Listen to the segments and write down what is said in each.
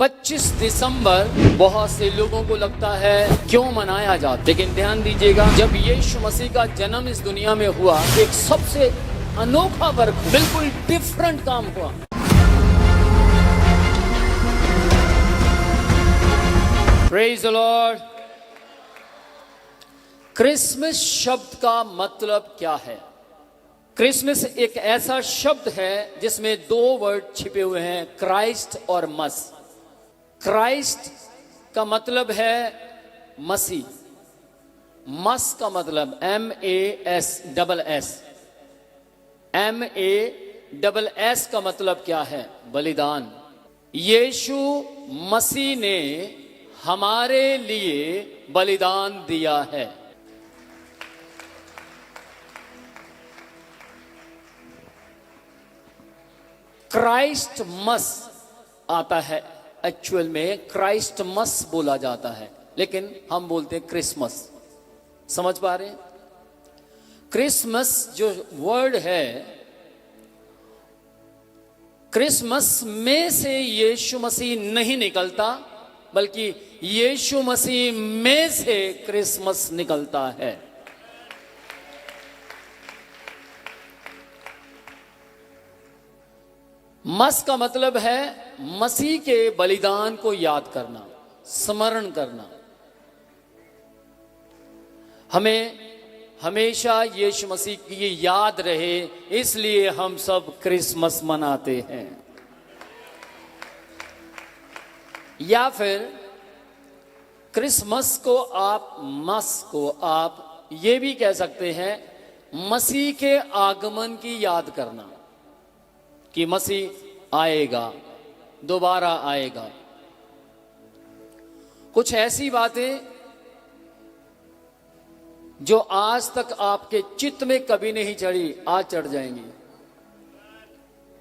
25 दिसंबर बहुत से लोगों को लगता है क्यों मनाया जाता, लेकिन ध्यान दीजिएगा, जब यीशु मसीह का जन्म इस दुनिया में हुआ, एक सबसे अनोखा वर्क, बिल्कुल डिफरेंट काम हुआ। Praise the Lord. क्रिसमस शब्द का मतलब क्या है? क्रिसमस एक ऐसा शब्द है जिसमें दो वर्ड छिपे हुए हैं, क्राइस्ट और मस। क्राइस्ट का मतलब है मसीह, मस का मतलब MAS, MAS का मतलब क्या है? बलिदान। यीशु मसीह ने हमारे लिए बलिदान दिया है। क्राइस्ट मस आता है, एक्चुअल में क्राइस्ट मस बोला जाता है, लेकिन हम बोलते हैं क्रिसमस। समझ पा रहे हैं? क्रिसमस जो वर्ड है, क्रिसमस में से यीशु मसीह नहीं निकलता, बल्कि यीशु मसीह में से क्रिसमस निकलता है। मस का मतलब है मसीह के बलिदान को याद करना, स्मरण करना। हमें हमेशा यीशु मसीह की याद रहे, इसलिए हम सब क्रिसमस मनाते हैं। या फिर क्रिसमस को आप, मस को आप ये भी कह सकते हैं, मसीह के आगमन की याद करना, कि मसीह आएगा, दोबारा आएगा। कुछ ऐसी बातें जो आज तक आपके चित्त में कभी नहीं चढ़ी, आज चढ़ जाएंगी।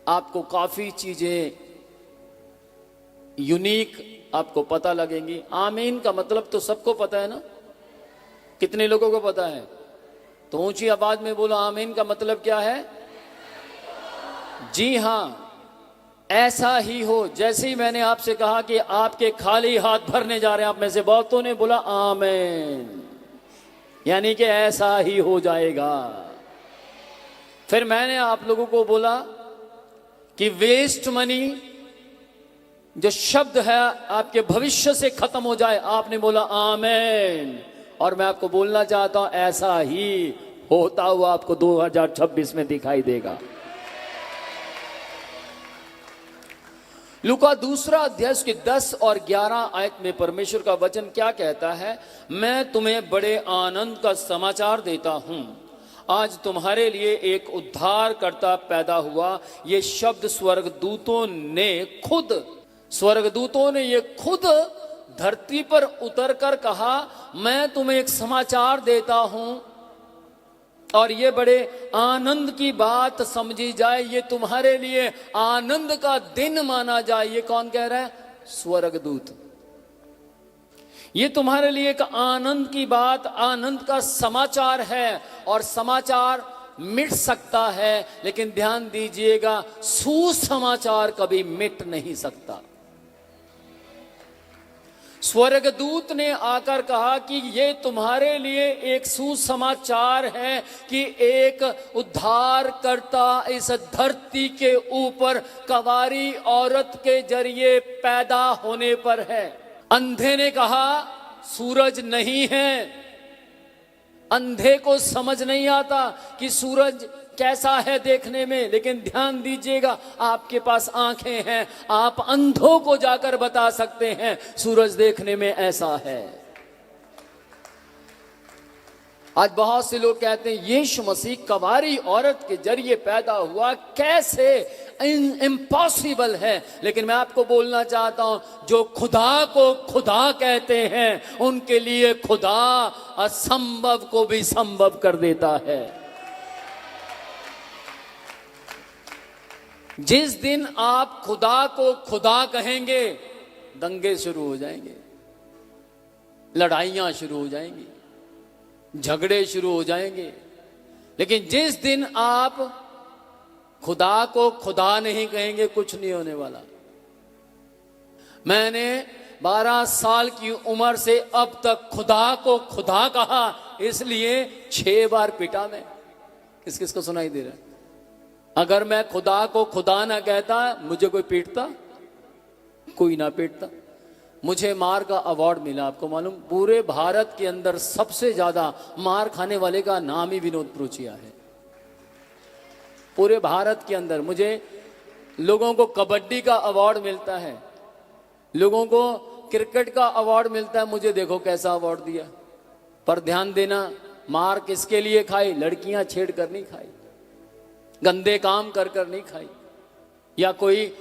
आपको काफी चीजें यूनिक आपको पता लगेंगी। आमीन का मतलब तो सबको पता है ना? कितने लोगों को पता है? तो ऊंची आवाज में बोलो, आमीन का मतलब क्या है? जी हां, ऐसा ही हो। जैसे ही मैंने आपसे कहा कि आपके खाली हाथ भरने जा रहे हैं, आप में से बहुतों ने बोला आमीन, यानी कि ऐसा ही हो जाएगा। फिर मैंने आप लोगों को बोला कि वेस्ट मनी जो शब्द है आपके भविष्य से खत्म हो जाए, आपने बोला आमीन। और मैं आपको बोलना चाहता हूं, ऐसा ही होता हुआ आपको 2026 में दिखाई देगा। लूका 2 अध्याय के 10 और 11 आयत में परमेश्वर का वचन क्या कहता है? मैं तुम्हें बड़े आनंद का समाचार देता हूं, आज तुम्हारे लिए एक उद्धारकर्ता पैदा हुआ। ये शब्द स्वर्गदूतों ने ये खुद धरती पर उतरकर कहा, मैं तुम्हें एक समाचार देता हूं और ये बड़े आनंद की बात समझी जाए, ये तुम्हारे लिए आनंद का दिन माना जाए। ये कौन कह रहा है? स्वर्गदूत। ये तुम्हारे लिए एक आनंद की बात, आनंद का समाचार है। और समाचार मिट सकता है, लेकिन ध्यान दीजिएगा, सुसमाचार कभी मिट नहीं सकता। स्वर्गदूत ने आकर कहा कि ये तुम्हारे लिए एक सुसमाचार है कि एक उद्धारकर्ता इस धरती के ऊपर कवारी औरत के जरिए पैदा होने पर है। अंधे ने कहा सूरज नहीं है। अंधे को समझ नहीं आता कि सूरज कैसा है देखने में, लेकिन ध्यान दीजिएगा, आपके पास आंखें हैं, आप अंधों को जाकर बता सकते हैं सूरज देखने में ऐसा है। आज बहुत से लोग कहते हैं यीशु मसीह कवारी औरत के जरिए पैदा हुआ, कैसे? इम्पॉसिबल है। लेकिन मैं आपको बोलना चाहता हूं, जो खुदा को खुदा कहते हैं, उनके लिए खुदा असंभव को भी संभव कर देता है। जिस दिन आप खुदा को खुदा कहेंगे, दंगे शुरू हो जाएंगे, लड़ाइयां शुरू हो जाएंगी, झगड़े शुरू हो जाएंगे। लेकिन जिस दिन आप खुदा को खुदा नहीं कहेंगे, कुछ नहीं होने वाला। मैंने 12 साल की उम्र से अब तक खुदा को खुदा कहा, इसलिए 6 बार पिटा मैं। किस किस को सुनाई दे रहा है? अगर मैं खुदा को खुदा ना कहता, मुझे कोई पीटता? कोई ना पीटता। मुझे मार का अवार्ड मिला। आपको मालूम, पूरे भारत के अंदर सबसे ज्यादा मार खाने वाले का नाम ही विनोद प्रुचिया है। पूरे भारत के अंदर मुझे लोगों को कबड्डी का अवार्ड मिलता है, लोगों को क्रिकेट का अवार्ड मिलता है, मुझे देखो कैसा अवार्ड दिया। पर ध्यान देना, मार किसके लिए खाई? लड़कियां छेड़ कर नहीं खाई, गंदे काम कर कर नहीं खाई, या कोई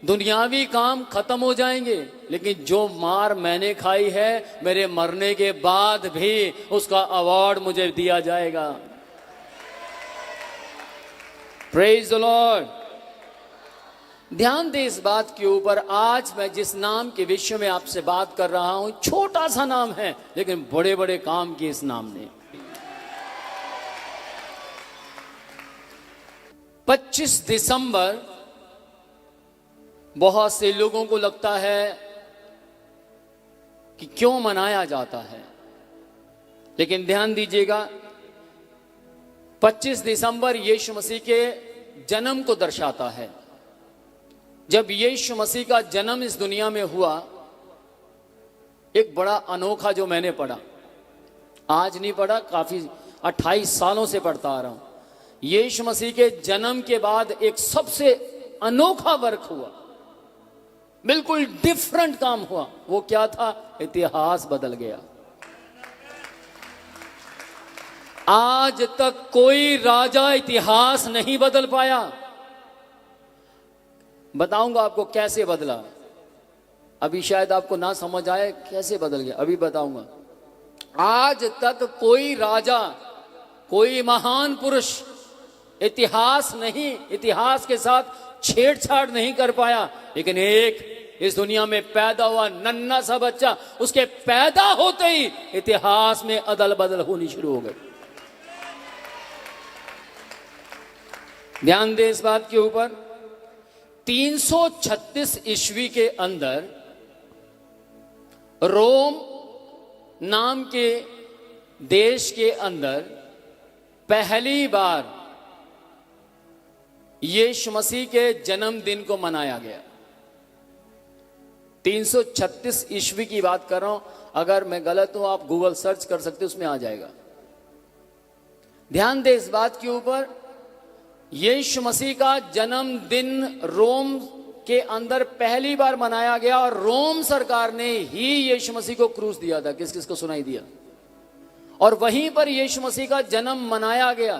दुनियावी काम खत्म हो जाएंगे, लेकिन जो मार मैंने खाई है, मेरे मरने के बाद भी उसका अवार्ड मुझे दिया जाएगा। Praise the Lord. ध्यान दे इस बात के ऊपर, आज मैं जिस नाम के विषय में आपसे बात कर रहा हूं, छोटा सा नाम है, लेकिन बड़े बड़े काम किए इस नाम ने। 25 दिसंबर बहुत से लोगों को लगता है कि क्यों मनाया जाता है, लेकिन ध्यान दीजिएगा, 25 दिसंबर यीशु मसीह के जन्म को दर्शाता है। जब यीशु मसीह का जन्म इस दुनिया में हुआ, एक बड़ा अनोखा जो मैंने पढ़ा, आज नहीं पढ़ा, काफी 28 सालों से पढ़ता आ रहा हूं। यीशु मसीह के जन्म के बाद एक सबसे अनोखा वर्क हुआ, बिल्कुल डिफरेंट काम हुआ। वो क्या था? इतिहास बदल गया। आज तक कोई राजा इतिहास नहीं बदल पाया। बताऊंगा आपको कैसे बदला। अभी शायद आपको ना समझ आए कैसे बदल गया, अभी बताऊंगा। आज तक कोई राजा, कोई महान पुरुष इतिहास के साथ छेड़छाड़ नहीं कर पाया, लेकिन एक इस दुनिया में पैदा हुआ नन्हा सा बच्चा, उसके पैदा होते ही इतिहास में अदल बदल होनी शुरू हो गई। ध्यान दे इस बात के ऊपर, 336 ईस्वी के अंदर रोम नाम के देश के अंदर पहली बार यीशु मसीह के जन्मदिन को मनाया गया। 336 ईस्वी की बात कर रहा हूं, अगर मैं गलत हूं आप गूगल सर्च कर सकते, उसमें आ जाएगा। ध्यान दे इस बात के ऊपर, यीशु मसीह का जन्मदिन रोम के अंदर पहली बार मनाया गया, और रोम सरकार ने ही यीशु मसीह को क्रूस दिया था। किस किस को सुनाई दिया? और वहीं पर यीशु मसीह का जन्म मनाया गया।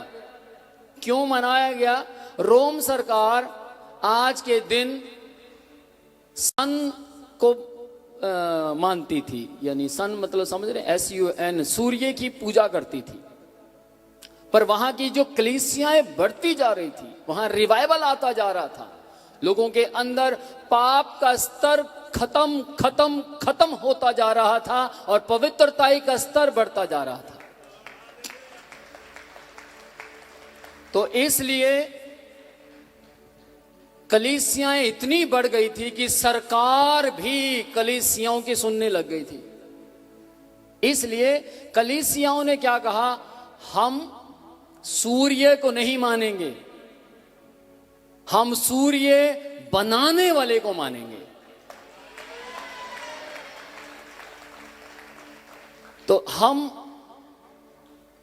क्यों मनाया गया? रोम सरकार आज के दिन सन को मानती थी, यानी सन मतलब समझ रहे, SUN, सूर्य की पूजा करती थी। पर वहां की जो कलीसियाएं बढ़ती जा रही थी, वहां रिवाइवल आता जा रहा था, लोगों के अंदर पाप का स्तर खत्म होता जा रहा था, और पवित्रता का स्तर बढ़ता जा रहा था। तो इसलिए कलीसियाएं इतनी बढ़ गई थी कि सरकार भी कलीसियाओं की सुनने लग गई थी। इसलिए कलीसियाओं ने क्या कहा? हम सूर्य को नहीं मानेंगे, हम सूर्य बनाने वाले को मानेंगे। तो हम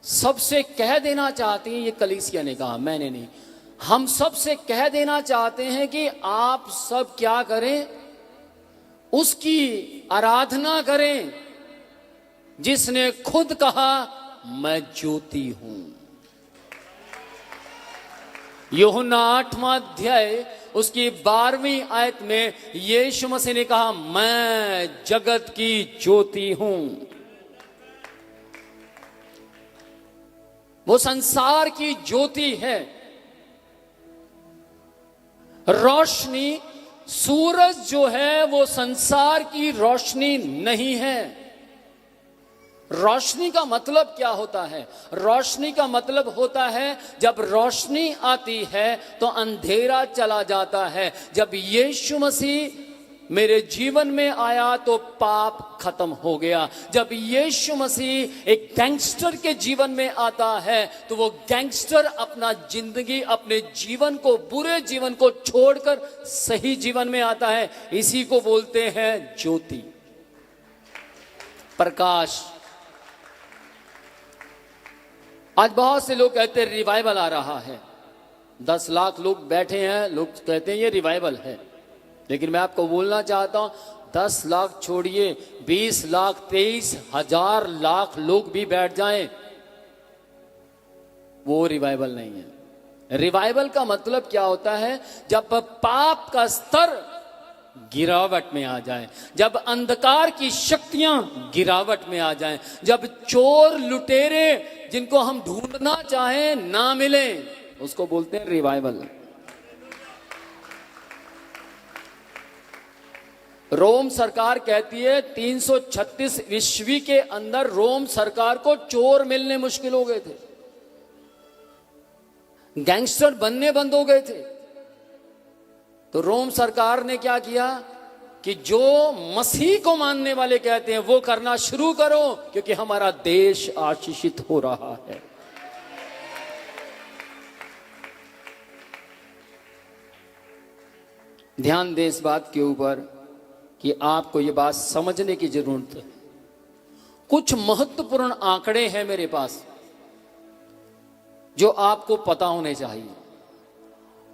सबसे कह देना चाहते हैं, ये कलीसिया ने कहा, मैंने नहीं, हम सबसे कह देना चाहते हैं कि आप सब क्या करें? उसकी आराधना करें जिसने खुद कहा मैं ज्योति हूं। यूहन्ना 8वां अध्याय उसकी 12वीं आयत में यीशु मसीह ने कहा मैं जगत की ज्योति हूं। वो संसार की ज्योति है, रोशनी। सूरज जो है वो संसार की रोशनी नहीं है। रोशनी का मतलब क्या होता है? रोशनी का मतलब होता है जब रोशनी आती है तो अंधेरा चला जाता है। जब यीशु मसीह मेरे जीवन में आया तो पाप खत्म हो गया। जब यीशु मसीह एक गैंगस्टर के जीवन में आता है तो वो गैंगस्टर अपना जिंदगी, अपने जीवन को, बुरे जीवन को छोड़कर सही जीवन में आता है। इसी को बोलते हैं ज्योति, प्रकाश। आज बहुत से लोग कहते हैं रिवाइवल आ रहा है, 10 लाख लोग बैठे हैं, लोग कहते हैं ये रिवाइवल है। लेकिन मैं आपको बोलना चाहता हूं, 10 लाख छोड़िए, 20 लाख, 23,000 लाख लोग भी बैठ जाएं, वो रिवाइवल नहीं है। रिवाइवल का मतलब क्या होता है? जब पाप का स्तर गिरावट में आ जाए, जब अंधकार की शक्तियां गिरावट में आ जाएं, जब चोर लुटेरे जिनको हम ढूंढना चाहें ना मिले, उसको बोलते हैं रिवाइवल। रोम सरकार कहती है 336 ईस्वी के अंदर रोम सरकार को चोर मिलने मुश्किल हो गए थे, गैंगस्टर बनने बंद हो गए थे। तो रोम सरकार ने क्या किया कि जो मसीह को मानने वाले कहते हैं वो करना शुरू करो, क्योंकि हमारा देश आशीषित हो रहा है। ध्यान दें इस बात के ऊपर कि आपको ये बात समझने की जरूरत है। कुछ महत्वपूर्ण आंकड़े हैं मेरे पास जो आपको पता होने चाहिए,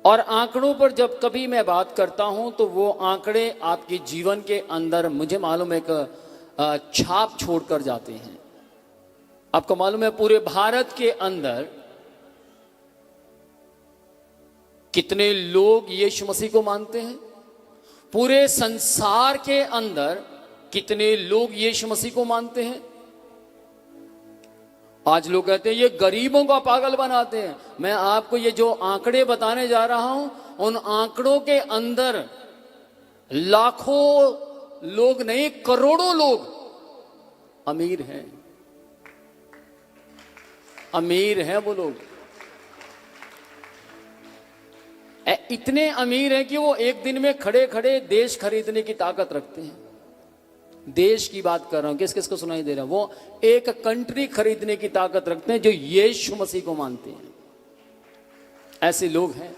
और आंकड़ों पर जब कभी मैं बात करता हूं तो वो आंकड़े आपके जीवन के अंदर, मुझे मालूम है, एक छाप छोड़कर जाते हैं। आपको मालूम है पूरे भारत के अंदर कितने लोग यीशु मसीह को मानते हैं? पूरे संसार के अंदर कितने लोग यीशु मसीह को मानते हैं? आज लोग कहते हैं ये गरीबों का पागल बनाते हैं। मैं आपको ये जो आंकड़े बताने जा रहा हूं, उन आंकड़ों के अंदर लाखों लोग नहीं, करोड़ों लोग अमीर हैं, अमीर हैं वो लोग। इतने अमीर हैं कि वो एक दिन में खड़े खड़े देश खरीदने की ताकत रखते हैं। देश की बात कर रहा हूं, किस किस को सुनाई दे रहा है? वो एक कंट्री खरीदने की ताकत रखते हैं जो यीशु मसीह को मानते हैं। ऐसे लोग हैं।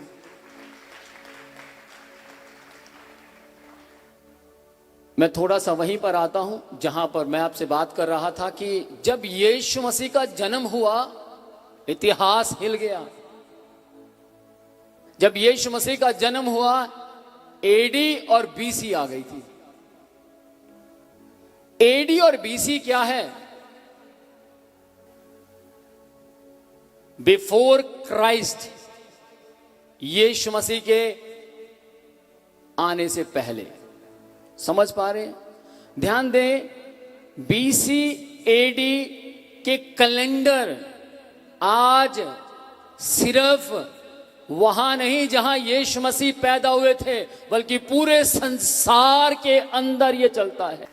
मैं थोड़ा सा वहीं पर आता हूं जहां पर मैं आपसे बात कर रहा था कि जब यीशु मसीह का जन्म हुआ, इतिहास हिल गया। जब यीशु मसीह का जन्म हुआ, एडी और बीसी आ गई थी। एडी और बीसी क्या है? बिफोर क्राइस्ट, यीशु मसीह के आने से पहले। समझ पा रहे हैं? ध्यान दें, बीसी एडी के कैलेंडर आज सिर्फ वहां नहीं जहां यीशु मसीह पैदा हुए थे, बल्कि पूरे संसार के अंदर यह चलता है।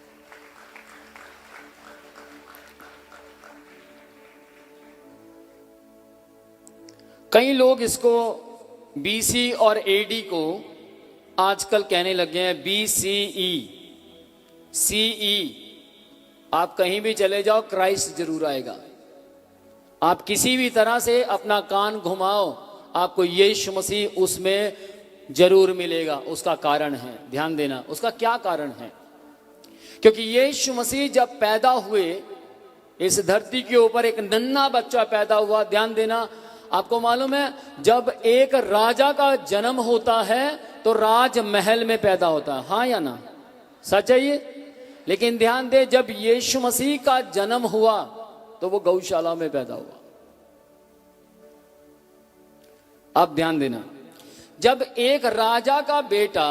कई लोग इसको बीसी और एडी को आजकल कहने लगे हैं बीसीई, सीई। आप कहीं भी चले जाओ, क्राइस्ट जरूर आएगा। आप किसी भी तरह से अपना कान घुमाओ, आपको यीशु मसीह उसमें जरूर मिलेगा। उसका कारण है, ध्यान देना, उसका क्या कारण है? क्योंकि यीशु मसीह जब पैदा हुए, इस धरती के ऊपर एक नन्हा बच्चा पैदा हुआ। ध्यान देना, आपको मालूम है जब एक राजा का जन्म होता है तो राजमहल में पैदा होता है, हाँ या ना? सच है ये। लेकिन ध्यान दे, जब यीशु मसीह का जन्म हुआ तो वो गौशाला में पैदा हुआ। अब ध्यान देना, जब एक राजा का बेटा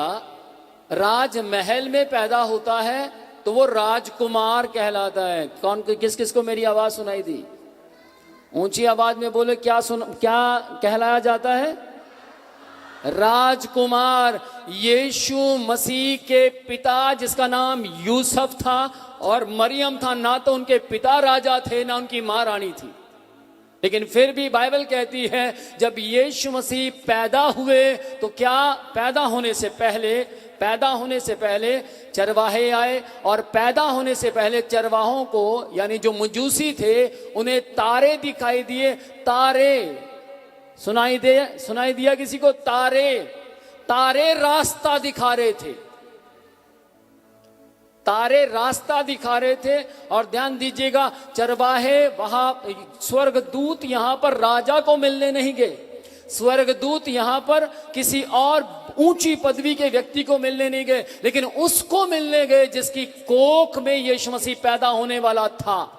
राजमहल में पैदा होता है तो वो राजकुमार कहलाता है। कौन, किस किस को मेरी आवाज सुनाई दी? ऊंची आवाज में बोले, क्या कहलाया जाता है? राजकुमार। यीशु मसीह के पिता, जिसका नाम यूसुफ था और मरियम था, ना तो उनके पिता राजा थे ना उनकी मां रानी थी। लेकिन फिर भी बाइबल कहती है जब यीशु मसीह पैदा हुए तो क्या पैदा होने से पहले चरवाहे आए, और पैदा होने से पहले चरवाहों को यानी जो मजूसी थे उन्हें तारे दिखाई दिए। तारे सुनाई दिया किसी को? तारे रास्ता दिखा रहे थे, तारे रास्ता दिखा रहे थे। और ध्यान दीजिएगा, चरवाहे वहां, स्वर्गदूत यहां पर राजा को मिलने नहीं गए, स्वर्गदूत यहां पर किसी और ऊंची पदवी के व्यक्ति को मिलने नहीं गए, लेकिन उसको मिलने गए जिसकी कोख में यीशु मसीह पैदा होने वाला था।